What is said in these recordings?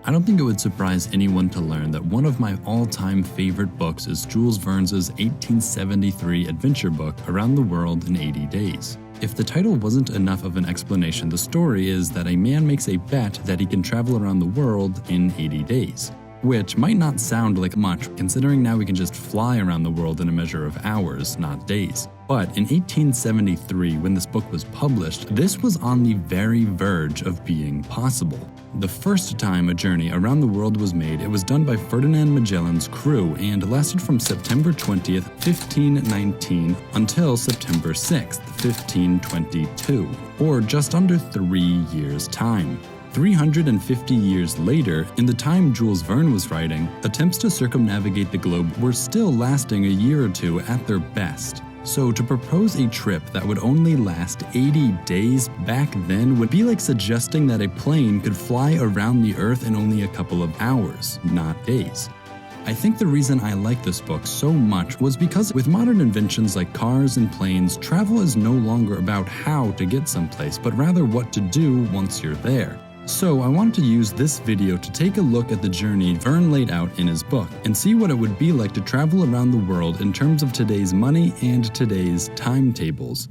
I don't think it would surprise anyone to learn that one of my all-time favorite books is Jules Verne's 1873 adventure book, Around the World in 80 Days. If the title wasn't enough of an explanation, the story is that a man makes a bet that he can travel around the world in 80 days. Which might not sound like much, considering now we can just fly around the world in a measure of hours, not days. But in 1873, when this book was published, this was on the very verge of being possible. The first time a journey around the world was made, it was done by Ferdinand Magellan's crew and lasted from September 20th, 1519 until September 6th, 1522, or just under 3 years' time. 350 years later, in the time Jules Verne was writing, attempts to circumnavigate the globe were still lasting a year or two at their best. So to propose a trip that would only last 80 days back then would be like suggesting that a plane could fly around the Earth in only a couple of hours, not days. I think the reason I like this book so much was because with modern inventions like cars and planes, travel is no longer about how to get someplace, but rather what to do once you're there. So I wanted to use this video to take a look at the journey Verne laid out in his book and see what it would be like to travel around the world in terms of today's money and today's timetables.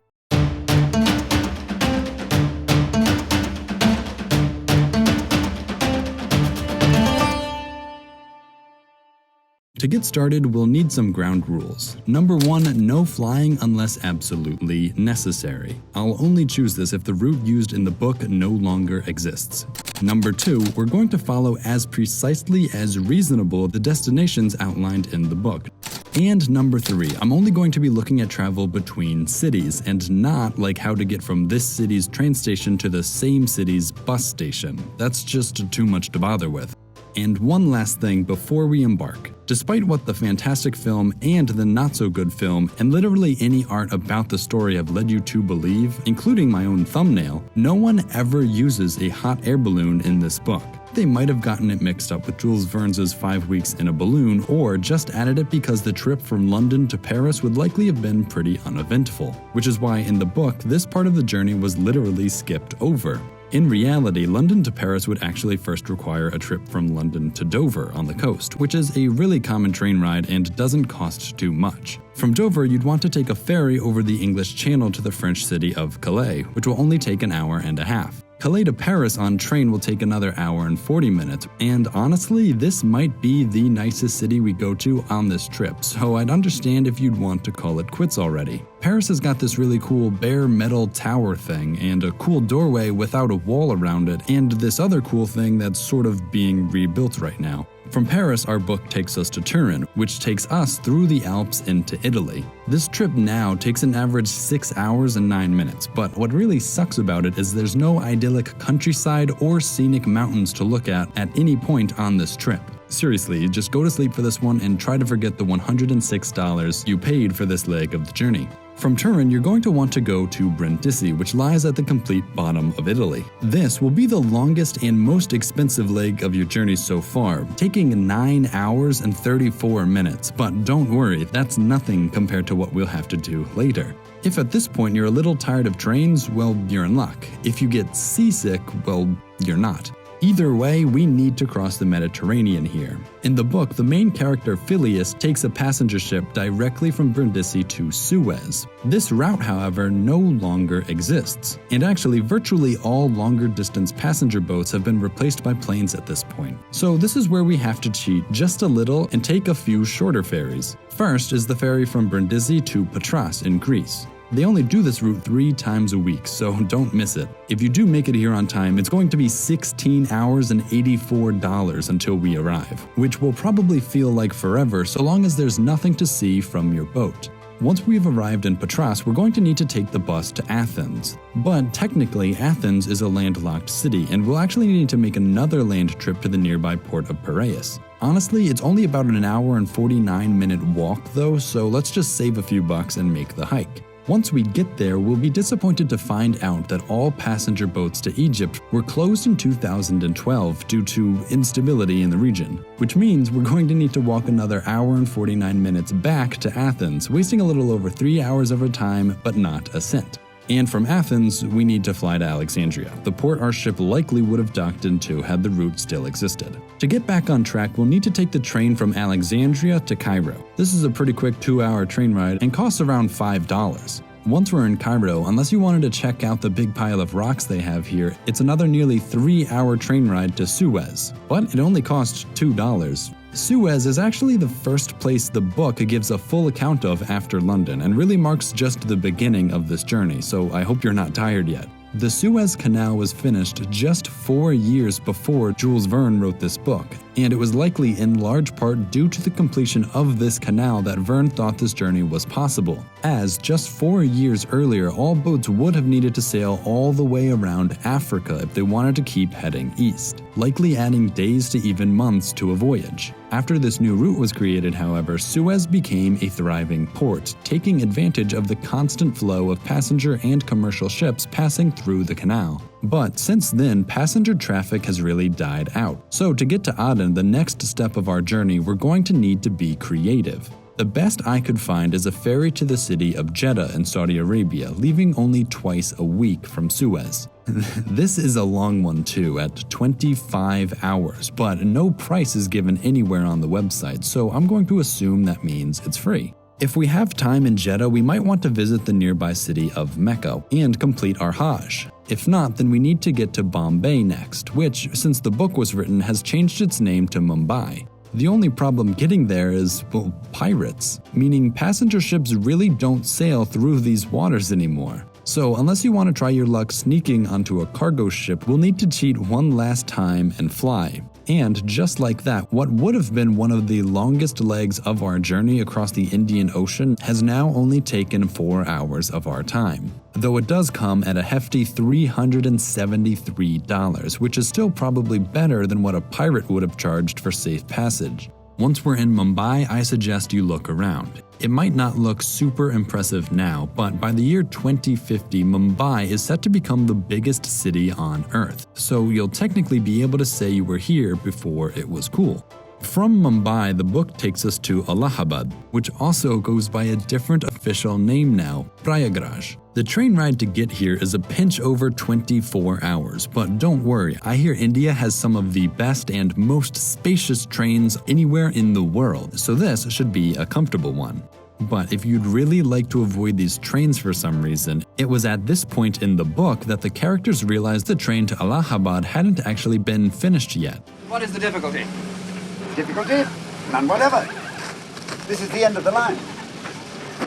To get started, we'll need some ground rules. Number 1, no flying unless absolutely necessary. I'll only choose this if the route used in the book no longer exists. Number 2, we're going to follow as precisely as reasonable the destinations outlined in the book. And number 3, I'm only going to be looking at travel between cities and not like how to get from this city's train station to the same city's bus station. That's just too much to bother with. And one last thing before we embark. Despite what the fantastic film and the not-so-good film and literally any art about the story have led you to believe, including my own thumbnail, no one ever uses a hot air balloon in this book. They might have gotten it mixed up with Jules Verne's 5 weeks in a balloon, or just added it because the trip from London to Paris would likely have been pretty uneventful, which is why in the book this part of the journey was literally skipped over. In reality, London to Paris would actually first require a trip from London to Dover on the coast, which is a really common train ride and doesn't cost too much. From Dover, you'd want to take a ferry over the English Channel to the French city of Calais, which will only take an hour and a half. Calais to Paris on train will take another hour and 40 minutes, and honestly, this might be the nicest city we go to on this trip, so I'd understand if you'd want to call it quits already. Paris has got this really cool bare metal tower thing, and a cool doorway without a wall around it, and this other cool thing that's sort of being rebuilt right now. From Paris, our book takes us to Turin, which takes us through the Alps into Italy. This trip now takes an average 6 hours and 9 minutes, but what really sucks about it is there's no idyllic countryside or scenic mountains to look at any point on this trip. Seriously, just go to sleep for this one and try to forget the $106 you paid for this leg of the journey. From Turin, you're going to want to go to Brindisi, which lies at the complete bottom of Italy. This will be the longest and most expensive leg of your journey so far, taking 9 hours and 34 minutes, but don't worry, that's nothing compared to what we'll have to do later. If at this point you're a little tired of trains, well, you're in luck. If you get seasick, well, you're not. Either way, we need to cross the Mediterranean here. In the book, the main character Phileas takes a passenger ship directly from Brindisi to Suez. This route, however, no longer exists, and actually virtually all longer distance passenger boats have been replaced by planes at this point. So this is where we have to cheat just a little and take a few shorter ferries. First is the ferry from Brindisi to Patras in Greece. They only do this route 3 times a week, so don't miss it. If you do make it here on time, it's going to be 16 hours and $84 until we arrive, which will probably feel like forever so long as there's nothing to see from your boat. Once we've arrived in Patras, we're going to need to take the bus to Athens. But technically, Athens is a landlocked city, and we'll actually need to make another land trip to the nearby port of Piraeus. Honestly, it's only about an hour and 49-minute walk though, so let's just save a few bucks and make the hike. Once we get there, we'll be disappointed to find out that all passenger boats to Egypt were closed in 2012 due to instability in the region, which means we're going to need to walk another hour and 49 minutes back to Athens, wasting a little over 3 hours of our time, but not a cent. And from Athens, we need to fly to Alexandria, the port our ship likely would have docked into had the route still existed. To get back on track, we'll need to take the train from Alexandria to Cairo. This is a pretty quick 2-hour train ride and costs around $5. Once we're in Cairo, unless you wanted to check out the big pile of rocks they have here, it's another nearly 3-hour train ride to Suez, but it only costs $2. Suez is actually the first place the book gives a full account of after London and really marks just the beginning of this journey, so I hope you're not tired yet. The Suez Canal was finished just 4 years before Jules Verne wrote this book, and it was likely in large part due to the completion of this canal that Verne thought this journey was possible, as just 4 years earlier all boats would have needed to sail all the way around Africa if they wanted to keep heading east, likely adding days to even months to a voyage. After this new route was created, however, Suez became a thriving port, taking advantage of the constant flow of passenger and commercial ships passing through the canal. But since then, passenger traffic has really died out. So to get to Aden, the next step of our journey, we're going to need to be creative. The best I could find is a ferry to the city of Jeddah in Saudi Arabia, leaving only twice a week from Suez. This is a long one too, at 25 hours, but no price is given anywhere on the website, so I'm going to assume that means it's free. If we have time in Jeddah, we might want to visit the nearby city of Mecca and complete our Hajj. If not, then we need to get to Bombay next, which, since the book was written, has changed its name to Mumbai. The only problem getting there is, well, pirates, meaning passenger ships really don't sail through these waters anymore. So unless you want to try your luck sneaking onto a cargo ship, we'll need to cheat one last time and fly. And just like that, what would have been one of the longest legs of our journey across the Indian Ocean has now only taken 4 hours of our time. Though it does come at a hefty $373, which is still probably better than what a pirate would have charged for safe passage. Once we're in Mumbai, I suggest you look around. It might not look super impressive now, but by the year 2050, Mumbai is set to become the biggest city on Earth, so you'll technically be able to say you were here before it was cool. From Mumbai, the book takes us to Allahabad, which also goes by a different official name now, Prayagraj. The train ride to get here is a pinch over 24 hours, but don't worry, I hear India has some of the best and most spacious trains anywhere in the world, so this should be a comfortable one. But if you'd really like to avoid these trains for some reason, it was at this point in the book that the characters realized the train to Allahabad hadn't actually been finished yet. What is the difficulty? Difficulty? None whatever. This is the end of the line.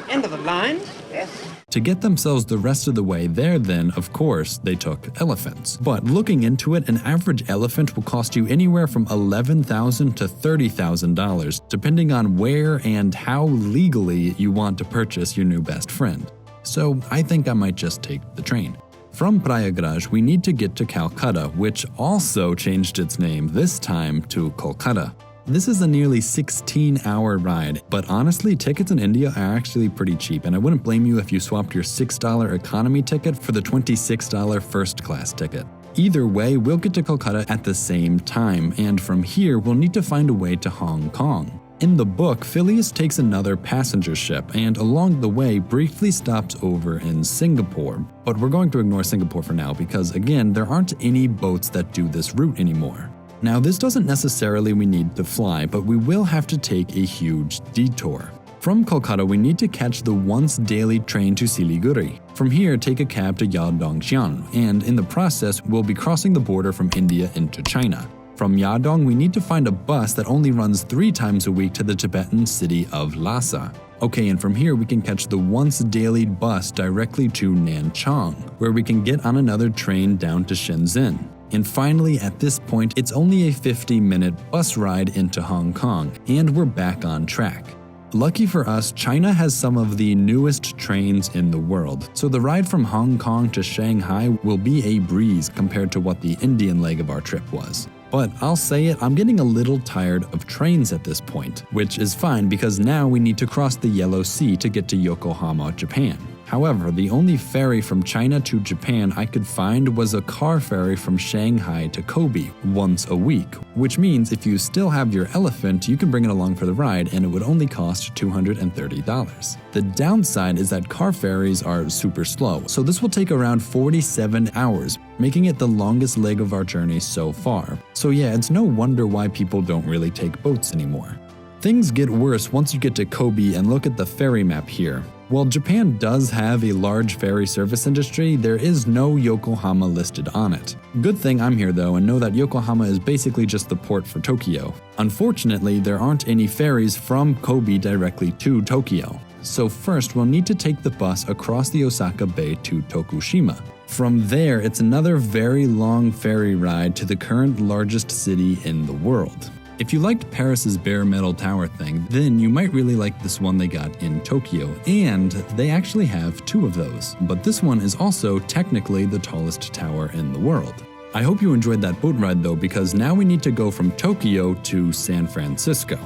End of the line? Yes. To get themselves the rest of the way there then, of course, they took elephants. But looking into it, an average elephant will cost you anywhere from $11,000 to $30,000, depending on where and how legally you want to purchase your new best friend. So I think I might just take the train. From Prayagraj, we need to get to Calcutta, which also changed its name, this time to Kolkata. This is a nearly 16-hour ride, but honestly, tickets in India are actually pretty cheap, and I wouldn't blame you if you swapped your $6 economy ticket for the $26 first-class ticket. Either way, we'll get to Kolkata at the same time, and from here, we'll need to find a way to Hong Kong. In the book, Phileas takes another passenger ship and along the way briefly stops over in Singapore. But we're going to ignore Singapore for now because, again, there aren't any boats that do this route anymore. Now, this doesn't necessarily mean we need to fly, but we will have to take a huge detour. From Kolkata, we need to catch the once daily train to Siliguri. From here, take a cab to Yadongxian, and in the process, we'll be crossing the border from India into China. From Yadong, we need to find a bus that only runs 3 times a week to the Tibetan city of Lhasa. Okay, and from here we can catch the once daily bus directly to Nanchang, where we can get on another train down to Shenzhen. And finally, at this point, it's only a 50-minute bus ride into Hong Kong, and we're back on track. Lucky for us, China has some of the newest trains in the world, so the ride from Hong Kong to Shanghai will be a breeze compared to what the Indian leg of our trip was. But I'll say it, I'm getting a little tired of trains at this point, which is fine because now we need to cross the Yellow Sea to get to Yokohama, Japan. However, the only ferry from China to Japan I could find was a car ferry from Shanghai to Kobe once a week, which means if you still have your elephant, you can bring it along for the ride and it would only cost $230. The downside is that car ferries are super slow, so this will take around 47 hours, making it the longest leg of our journey so far. So yeah, it's no wonder why people don't really take boats anymore. Things get worse once you get to Kobe and look at the ferry map here. While Japan does have a large ferry service industry, there is no Yokohama listed on it. Good thing I'm here though and know that Yokohama is basically just the port for Tokyo. Unfortunately, there aren't any ferries from Kobe directly to Tokyo. So first we'll need to take the bus across the Osaka Bay to Tokushima. From there, it's another very long ferry ride to the current largest city in the world. If you liked Paris's bare metal tower thing, then you might really like this one they got in Tokyo, and they actually have 2 of those. But this one is also technically the tallest tower in the world. I hope you enjoyed that boat ride though, because now we need to go from Tokyo to San Francisco.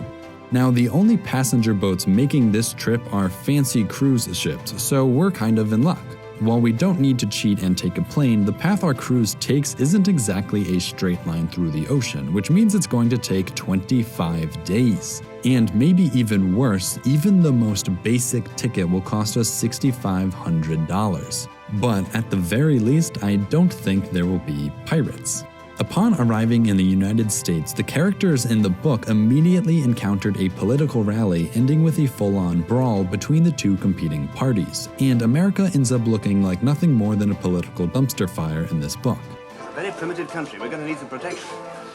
Now, the only passenger boats making this trip are fancy cruise ships, so we're kind of in luck. While we don't need to cheat and take a plane, the path our cruise takes isn't exactly a straight line through the ocean, which means it's going to take 25 days. And maybe even worse, even the most basic ticket will cost us $6,500. But at the very least, I don't think there will be pirates. Upon arriving in the United States, the characters in the book immediately encountered a political rally ending with a full-on brawl between the 2 competing parties, and America ends up looking like nothing more than a political dumpster fire in this book. It's a very primitive country. We're going to need some protection.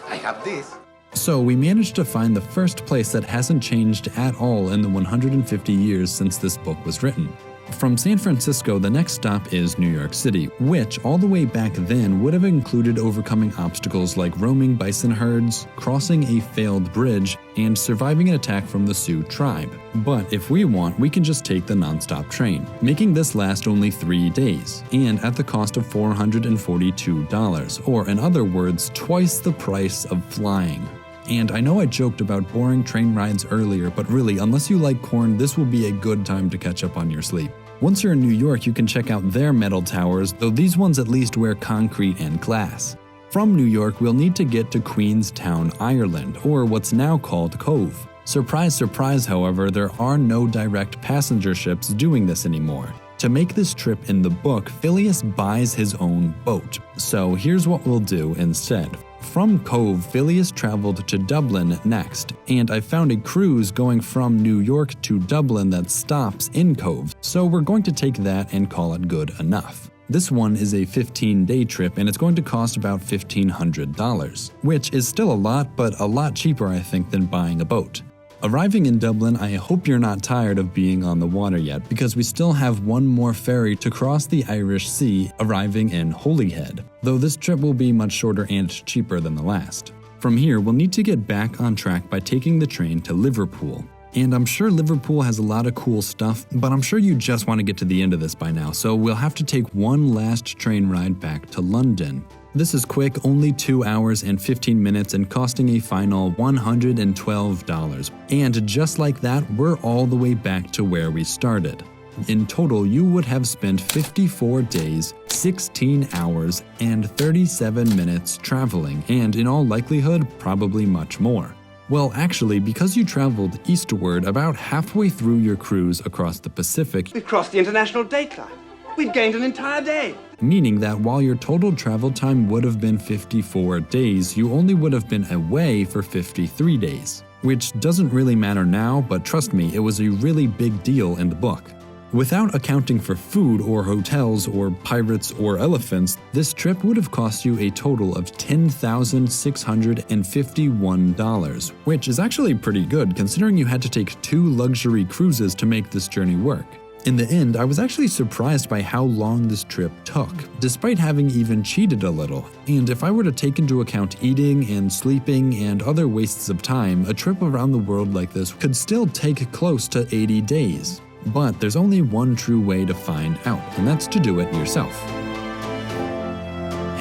I have this. So we managed to find the first place that hasn't changed at all in the 150 years since this book was written. From San Francisco, the next stop is New York City, which all the way back then would have included overcoming obstacles like roaming bison herds, crossing a failed bridge, and surviving an attack from the Sioux tribe. But if we want, we can just take the nonstop train, making this last only 3 days, and at the cost of $442, or in other words, twice the price of flying. And I know I joked about boring train rides earlier, but really, unless you like corn, this will be a good time to catch up on your sleep. Once you're in New York, you can check out their metal towers, though these ones at least wear concrete and glass. From New York, we'll need to get to Queenstown, Ireland, or what's now called Cove. Surprise, surprise, however, there are no direct passenger ships doing this anymore. To make this trip in the book, Phileas buys his own boat. So here's what we'll do instead. From Cove, Phileas traveled to Dublin next, and I found a cruise going from New York to Dublin that stops in Cove, so we're going to take that and call it good enough. This one is a 15-day trip and it's going to cost about $1,500, which is still a lot, but a lot cheaper I think than buying a boat. Arriving in Dublin, I hope you're not tired of being on the water yet, because we still have one more ferry to cross the Irish Sea, arriving in Holyhead, though this trip will be much shorter and cheaper than the last. From here, we'll need to get back on track by taking the train to Liverpool. And I'm sure Liverpool has a lot of cool stuff, but I'm sure you just want to get to the end of this by now, so we'll have to take one last train ride back to London. This is quick, only 2 hours and 15 minutes and costing a final $112. And just like that, we're all the way back to where we started. In total, you would have spent 54 days, 16 hours, and 37 minutes traveling, and in all likelihood, probably much more. Well, actually, because you traveled eastward about halfway through your cruise across the Pacific, We've crossed the international date line. We've gained an entire day. Meaning that while your total travel time would have been 54 days, you only would have been away for 53 days. Which doesn't really matter now, but trust me, it was a really big deal in the book. Without accounting for food or hotels or pirates or elephants, this trip would have cost you a total of $10,651, which is actually pretty good considering you had to take 2 luxury cruises to make this journey work. In the end, I was actually surprised by how long this trip took, despite having even cheated a little. And if I were to take into account eating and sleeping and other wastes of time, a trip around the world like this could still take close to 80 days. But there's only one true way to find out, and that's to do it yourself.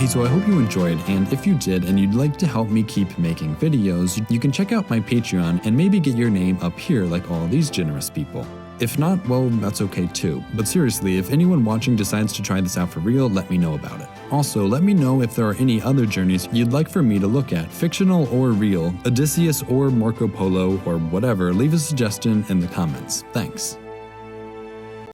Hey, so I hope you enjoyed, and if you did and you'd like to help me keep making videos, you can check out my Patreon and maybe get your name up here like all these generous people. If not, well, that's okay too. But seriously, if anyone watching decides to try this out for real, let me know about it. Also, let me know if there are any other journeys you'd like for me to look at, fictional or real, Odysseus or Marco Polo or whatever. Leave a suggestion in the comments. Thanks.